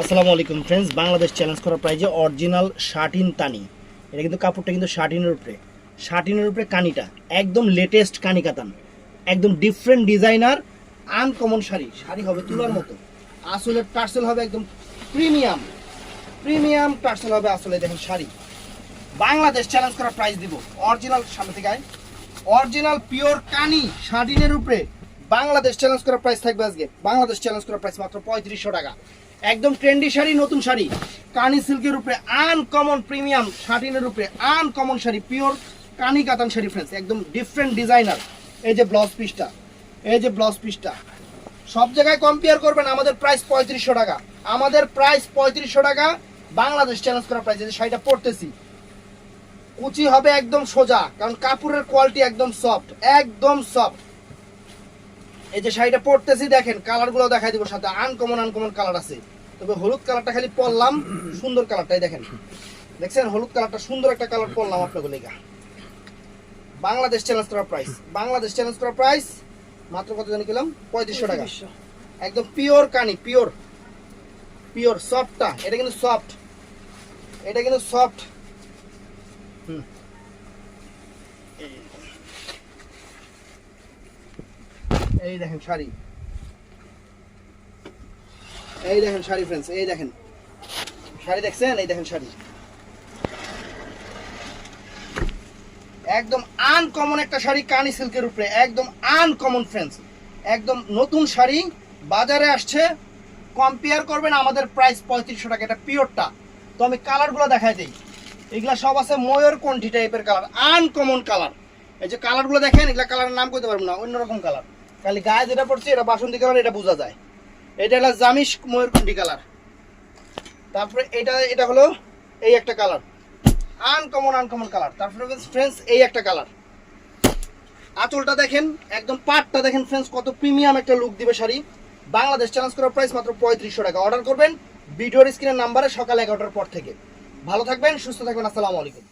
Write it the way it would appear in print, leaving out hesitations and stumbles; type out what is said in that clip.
আসসালামু আলাইকুম friends, Bangladesh challenge করা প্রাইজে অরিজিনাল শাটিন তানি। এটা কিন্তু কাপড়টা কিন্তু শাটিনের উপরে কানিটা একদম লেটেস্ট কানি কাতান, একদম ডিফারেন্ট ডিজাইনার, আনকমন শাড়ি হবে তুলার মতো। আসলের টার্সেল হবে একদম প্রিমিয়াম টার্সেল হবে। আসলে দেখেন শাড়ি বাংলাদেশ চ্যালেঞ্জ করা প্রাইস দিব অরিজিনাল, সামনে থেকে অরিজিনাল পিওর কানি শাটিনের উপরে বাংলাদেশ চ্যালেঞ্জ করা প্রাইস থাকবে আজকে। বাংলাদেশ চ্যালেঞ্জ করা প্রাইস মাত্র 3500 টাকা। একদম ট্রেন্ডি শাড়ি, নতুন শাড়ি, কানি সিল্কের উপরে আনকমন প্রিমিয়াম শাটিনের উপরে আনকমন শাড়ি, পিওর কানি কাতান শাড়ি ফ্রেন্ডস, একদম ডিফারেন্ট ডিজাইনার। এই যে ব্লাউজ পিসটা, সব জায়গায় কম্পেয়ার করবেন। আমাদের প্রাইস 3500 টাকা, আমাদের প্রাইস 3500 টাকা। বাংলাদেশ চ্যালেঞ্জ করা প্রাইস। এই যে শাড়িটা পরতেছি, কুচি হবে একদম সোজা, কারণ কাপড়ের কোয়ালিটি একদম সফট। এই যে শাড়িটা পরতেছি, দেখেন কালারগুলো দেখাই দিব, সাথে আনকমন কালার আছে। তবে হলুদ কালারটা খালি পরলাম, সুন্দর কালারটাই দেখেন, দেখছেন হলুদ কালারটা সুন্দর একটা কালার পরলাম আপনাকে লেখা। বাংলাদেশ চ্যালেঞ্জ করা প্রাইস মাত্র কত জানি কিলাম 3500 টাকা। একদম পিওর কানি, পিওর সফটটা, এটা কিন্তু সফট। এই দেখেন শাড়ি, ফ্রেন্ডস, এই দেখেন শাড়ি, দেখছেন? এই দেখেন শাড়ি, একদম আনকমন একটা শাড়ি, কানি সিল্কের উপরে, একদম আনকমন ফ্রেন্ডস, একদম নতুন শাড়ি বাজারে আসছে। কম্পেয়ার করবেন, আমাদের প্রাইস 3500 টাকা। এটা পিওরটা। তো আমি কালারগুলো দেখাই দিই। এগুলা সব আছে ময়ূর কণ্ঠী টাইপের কালার, আনকমন কালার। এই যে কালারগুলো দেখেন, এগুলা কালারের নাম করতে পারবো না, অন্যরকম কালার। খালি গায়ে যেটা পড়ছে এটা বাসন্তী কালার, এটা বোঝা যায়। এটা হলো জামিশ ময়ূরকণ্ঠী কালার। তারপরে এটা হলো এই একটা কালার, আনকমন কালার। তারপরে ফ্রেন্ডস এই একটা কালার। আঁচলটা দেখেন, একদম পাটটা দেখেন ফ্রেন্ডস, কত প্রিমিয়াম একটা লুক দিবে শাড়ি। বাংলাদেশ চ্যালেঞ্জ করার প্রাইস মাত্র 3500 টাকা। অর্ডার করবেন ভিডিওর স্ক্রিনের নাম্বারে সকাল 11টার পর থেকে। ভালো থাকবেন, সুস্থ থাকবেন। আসসালামু আলাইকুম।